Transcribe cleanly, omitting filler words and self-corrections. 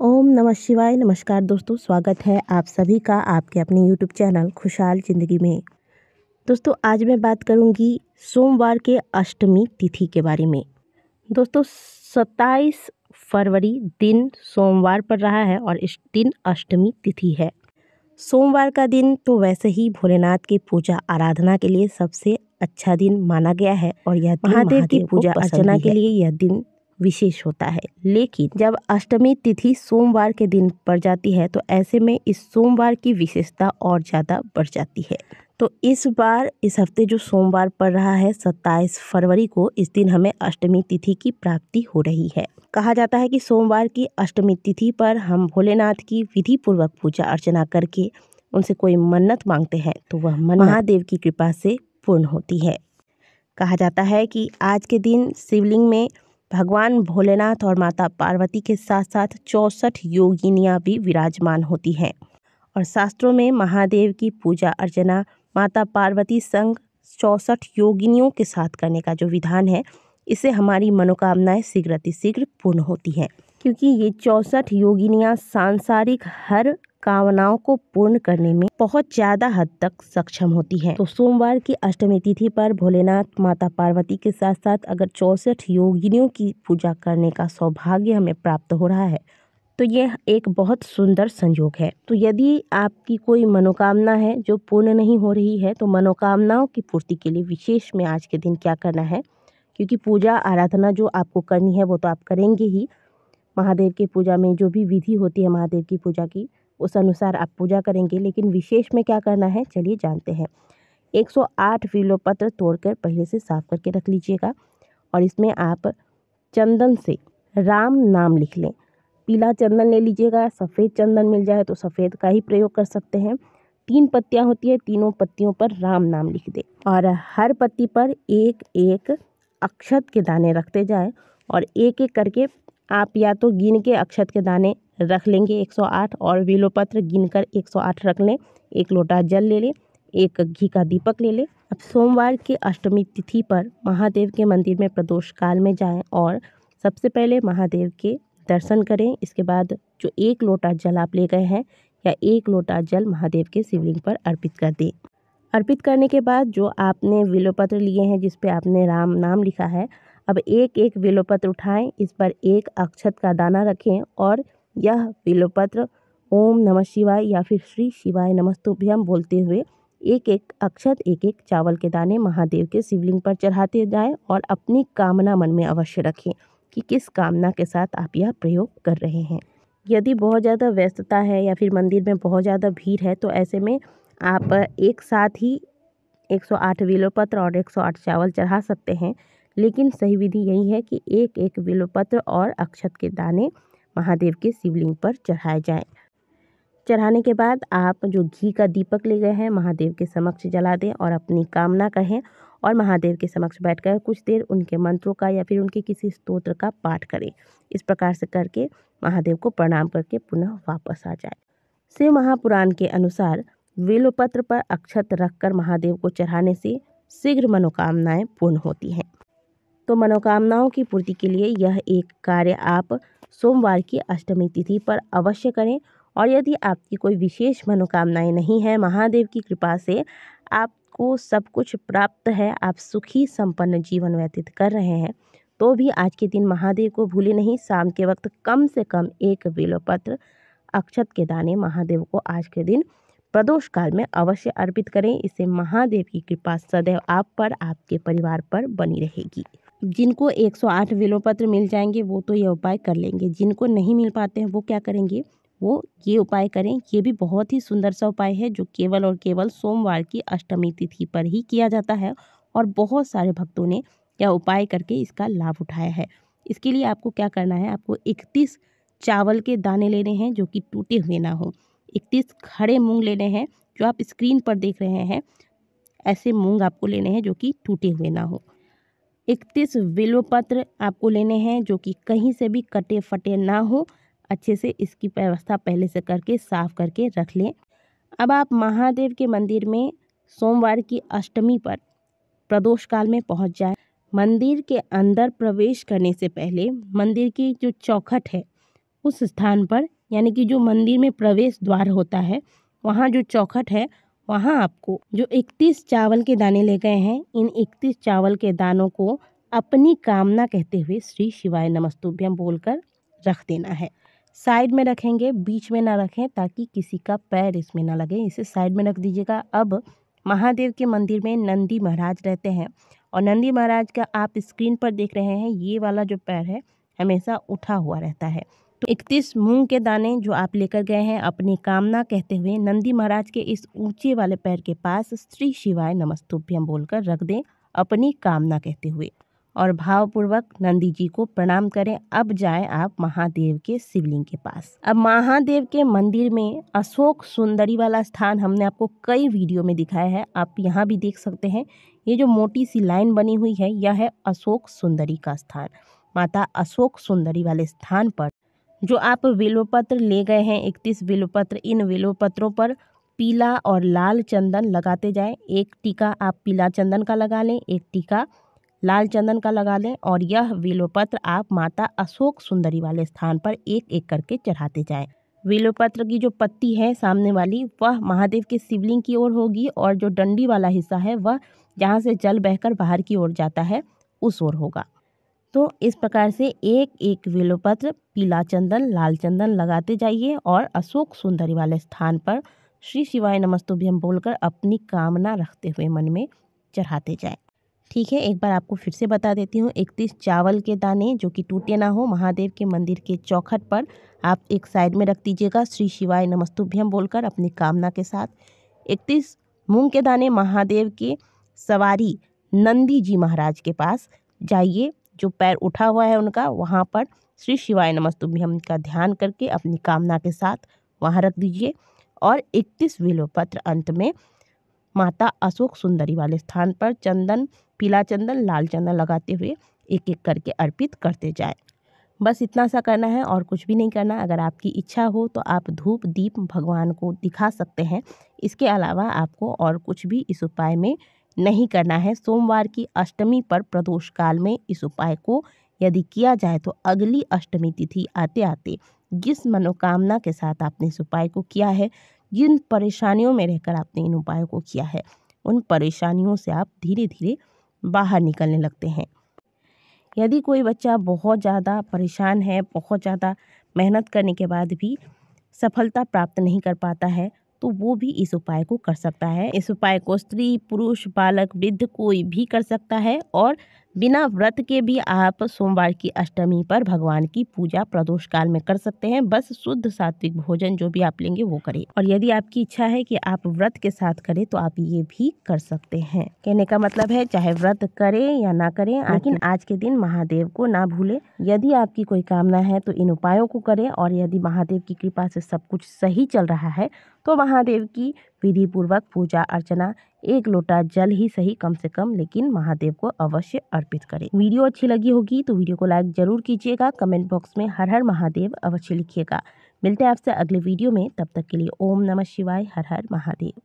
ओम नमः शिवाय। नमस्कार दोस्तों, स्वागत है आप सभी का आपके अपने यूट्यूब चैनल खुशहाल ज़िंदगी में। दोस्तों आज मैं बात करूंगी सोमवार के अष्टमी तिथि के बारे में। दोस्तों 27 फरवरी दिन सोमवार पड़ रहा है और इस दिन अष्टमी तिथि है। सोमवार का दिन तो वैसे ही भोलेनाथ की पूजा आराधना के लिए सबसे अच्छा दिन माना गया है और यह दिन महादेव की पूजा अर्चना के लिए यह दिन विशेष होता है। लेकिन जब अष्टमी तिथि सोमवार के दिन पड़ जाती है तो ऐसे में इस सोमवार की विशेषता और ज़्यादा बढ़ जाती है। तो इस बार इस हफ्ते जो सोमवार पड़ रहा है 27 फरवरी को, इस दिन हमें अष्टमी तिथि की प्राप्ति हो रही है। कहा जाता है कि सोमवार की अष्टमी तिथि पर हम भोलेनाथ की विधि पूर्वक पूजा अर्चना करके उनसे कोई मन्नत मांगते हैं तो वह मन्नत महादेव की कृपा से पूर्ण होती है। कहा जाता है कि आज के दिन शिवलिंग में भगवान भोलेनाथ और माता पार्वती के साथ साथ 64 योगिनियाँ भी विराजमान होती हैं और शास्त्रों में महादेव की पूजा अर्चना माता पार्वती संग 64 योगिनियों के साथ करने का जो विधान है, इससे हमारी मनोकामनाएं शीघ्र पूर्ण होती हैं, क्योंकि ये 64 योगिनियाँ सांसारिक हर कामनाओं को पूर्ण करने में बहुत ज़्यादा हद तक सक्षम होती हैं। तो सोमवार की अष्टमी तिथि पर भोलेनाथ माता पार्वती के साथ साथ अगर 64 योगिनियों की पूजा करने का सौभाग्य हमें प्राप्त हो रहा है तो यह एक बहुत सुंदर संयोग है। तो यदि आपकी कोई मनोकामना है जो पूर्ण नहीं हो रही है तो मनोकामनाओं की पूर्ति के लिए विशेष में आज के दिन क्या करना है, क्योंकि पूजा आराधना जो आपको करनी है वो तो आप करेंगे ही। महादेव की पूजा में जो भी विधि होती है महादेव की पूजा की, उस अनुसार आप पूजा करेंगे, लेकिन विशेष में क्या करना है चलिए जानते हैं। 108 बिल्वपत्र तोड़कर पहले से साफ करके रख लीजिएगा और इसमें आप चंदन से राम नाम लिख लें। पीला चंदन ले लीजिएगा, सफ़ेद चंदन मिल जाए तो सफ़ेद का ही प्रयोग कर सकते हैं। 3 पत्तियां होती है, तीनों पत्तियों पर राम नाम लिख दें और हर पत्ती पर एक एक अक्षत के दाने रखते जाएं और एक एक करके आप या तो गिन के अक्षत के दाने रख लेंगे 108 और बिल्वपत्र गिनकर 108 रख लें। 1 लोटा जल ले लें, 1 घी का दीपक ले लें। अब सोमवार की अष्टमी तिथि पर महादेव के मंदिर में प्रदोष काल में जाएं और सबसे पहले महादेव के दर्शन करें। इसके बाद जो 1 लोटा जल आप ले गए हैं या 1 लोटा जल महादेव के शिवलिंग पर अर्पित कर दें। अर्पित करने के बाद जो आपने बिल्वपत्र लिए हैं जिस पे आपने राम नाम लिखा है, अब एक एक बिल्वपत्र उठाएं, इस पर 1 अक्षत का दाना रखें और यह बिल्वपत्र ओम नमः शिवाय या फिर श्री शिवाय नमस्तुभ्यम बोलते हुए एक एक अक्षत एक एक चावल के दाने महादेव के शिवलिंग पर चढ़ाते जाएं और अपनी कामना मन में अवश्य रखें कि किस कामना के साथ आप यह प्रयोग कर रहे हैं। यदि बहुत ज़्यादा व्यस्तता है या फिर मंदिर में बहुत ज़्यादा भीड़ है तो ऐसे में आप एक साथ ही 108 बिल्वपत्र और 108 चावल चढ़ा सकते हैं, लेकिन सही विधि यही है कि एक एक बिल्वपत्र और अक्षत के दाने महादेव के शिवलिंग पर चढ़ाए जाएं। चढ़ाने के बाद आप जो घी का दीपक ले गए हैं महादेव के समक्ष जला दें और अपनी कामना कहें और महादेव के समक्ष बैठकर कुछ देर उनके मंत्रों का या फिर उनके किसी स्तोत्र का पाठ करें। इस प्रकार से करके महादेव को प्रणाम करके पुनः वापस आ जाए। शिव महापुराण के अनुसार बिल्वपत्र पर अक्षत रखकर महादेव को चढ़ाने से शीघ्र मनोकामनाएं पूर्ण होती हैं। तो मनोकामनाओं की पूर्ति के लिए यह एक कार्य आप सोमवार की अष्टमी तिथि पर अवश्य करें और यदि आपकी कोई विशेष मनोकामनाएं नहीं है, महादेव की कृपा से आपको सब कुछ प्राप्त है, आप सुखी संपन्न जीवन व्यतीत कर रहे हैं, तो भी आज के दिन महादेव को भूले नहीं। शाम के वक्त कम से कम 1 बिल्वपत्र अक्षत के दाने महादेव को आज के दिन प्रदोष काल में अवश्य अर्पित करें। इससे महादेव की कृपा सदैव आप पर आपके परिवार पर बनी रहेगी। जिनको 108 बिल्वपत्र मिल जाएंगे वो तो ये उपाय कर लेंगे, जिनको नहीं मिल पाते हैं वो क्या करेंगे, वो ये उपाय करें। ये भी बहुत ही सुंदर सा उपाय है जो केवल और केवल सोमवार की अष्टमी तिथि पर ही किया जाता है और बहुत सारे भक्तों ने यह उपाय करके इसका लाभ उठाया है। इसके लिए आपको क्या करना है, आपको 31 चावल के दाने लेने हैं जो कि टूटे हुए ना हो। 31 खड़े मूंग लेने हैं, जो आप स्क्रीन पर देख रहे हैं ऐसे मूंग आपको लेने हैं जो कि टूटे हुए ना हो। 31 बिल्वपत्र आपको लेने हैं जो कि कहीं से भी कटे फटे ना हो। अच्छे से इसकी व्यवस्था पहले से करके साफ करके रख लें। अब आप महादेव के मंदिर में सोमवार की अष्टमी पर प्रदोष काल में पहुंच जाएं। मंदिर के अंदर प्रवेश करने से पहले मंदिर की जो चौखट है उस स्थान पर, यानी कि जो मंदिर में प्रवेश द्वार होता है वहाँ जो चौखट है वहाँ आपको जो 31 चावल के दाने ले गए हैं, इन 31 चावल के दानों को अपनी कामना कहते हुए श्री शिवाय नमस्तुभ्यम बोलकर रख देना है। साइड में रखेंगे, बीच में ना रखें ताकि किसी का पैर इसमें ना लगे, इसे साइड में रख दीजिएगा। अब महादेव के मंदिर में नंदी महाराज रहते हैं और नंदी महाराज का आप स्क्रीन पर देख रहे हैं, ये वाला जो पैर है हमेशा उठा हुआ रहता है। तो 31 मूंग के दाने जो आप लेकर गए हैं अपनी कामना कहते हुए नंदी महाराज के इस ऊंचे वाले पैर के पास श्री शिवाय नमस्तुभ्यम बोलकर रख दें अपनी कामना कहते हुए और भावपूर्वक नंदी जी को प्रणाम करें। अब जाएं आप महादेव के शिवलिंग के पास। अब महादेव के मंदिर में अशोक सुंदरी वाला स्थान हमने आपको कई वीडियो में दिखाया है, आप यहाँ भी देख सकते हैं। ये जो मोटी सी लाइन बनी हुई है यह है अशोक सुंदरी का स्थान। माता अशोक सुंदरी वाले स्थान पर जो आप विल्वपत्र ले गए हैं 31 विल्वपत्र, इन विल्वपत्रों पर पीला और लाल चंदन लगाते जाएं। एक टीका आप पीला चंदन का लगा लें, एक टीका लाल चंदन का लगा लें और यह विल्वपत्र आप माता अशोक सुंदरी वाले स्थान पर एक एक करके चढ़ाते जाएं। विल्वपत्र की जो पत्ती है सामने वाली वह महादेव के शिवलिंग की ओर होगी और जो डंडी वाला हिस्सा है वह जहाँ से जल बहकर बाहर की ओर जाता है उस ओर होगा। तो इस प्रकार से एक एक विल्वपत्र, पीला चंदन, लाल चंदन लगाते जाइए और अशोक सुंदरी वाले स्थान पर श्री शिवाय नमस्तुभ्यम बोलकर अपनी कामना रखते हुए मन में चढ़ाते जाएं। ठीक है, एक बार आपको फिर से बता देती हूँ। 31 चावल के दाने जो कि टूटे ना हो महादेव के मंदिर के चौखट पर आप एक साइड में रख दीजिएगा श्री शिवाय नमस्तुभ्यम बोलकर अपनी कामना के साथ। 31 मूंग के दाने महादेव के सवारी नंदी जी महाराज के पास जाइए, जो पैर उठा हुआ है उनका वहाँ पर श्री शिवाय नमस्तुभ्यम का ध्यान करके अपनी कामना के साथ वहाँ रख दीजिए और 31 विल्वपत्र अंत में माता अशोक सुंदरी वाले स्थान पर चंदन, पीला चंदन, लाल चंदन लगाते हुए एक एक करके अर्पित करते जाएं। बस इतना सा करना है और कुछ भी नहीं करना। अगर आपकी इच्छा हो तो आप धूप दीप भगवान को दिखा सकते हैं, इसके अलावा आपको और कुछ भी इस उपाय में नहीं करना है। सोमवार की अष्टमी पर प्रदोष काल में इस उपाय को यदि किया जाए तो अगली अष्टमी तिथि आते आते जिस मनोकामना के साथ आपने इस उपाय को किया है, जिन परेशानियों में रहकर आपने इन उपायों को किया है, उन परेशानियों से आप धीरे धीरे बाहर निकलने लगते हैं। यदि कोई बच्चा बहुत ज़्यादा परेशान है, बहुत ज़्यादा मेहनत करने के बाद भी सफलता प्राप्त नहीं कर पाता है, तो वो भी इस उपाय को कर सकता है। इस उपाय को स्त्री, पुरुष, बालक, वृद्ध कोई भी कर सकता है और बिना व्रत के भी आप सोमवार की अष्टमी पर भगवान की पूजा प्रदोष काल में कर सकते हैं। बस शुद्ध सात्विक भोजन जो भी आप लेंगे वो करें और यदि आपकी इच्छा है कि आप व्रत के साथ करें तो आप ये भी कर सकते हैं। कहने का मतलब है चाहे व्रत करें या ना करें, लेकिन आज के दिन महादेव को ना भूलें। यदि आपकी कोई कामना है तो इन उपायों को करें और यदि महादेव की कृपा से सब कुछ सही चल रहा है तो महादेव की विधि पूर्वक पूजा अर्चना, एक लोटा जल ही सही कम से कम, लेकिन महादेव को अवश्य अर्पित करें। वीडियो अच्छी लगी होगी तो वीडियो को लाइक जरूर कीजिएगा, कमेंट बॉक्स में हर हर महादेव अवश्य लिखिएगा। मिलते हैं आपसे अगले वीडियो में, तब तक के लिए ओम नमः शिवाय, हर हर महादेव।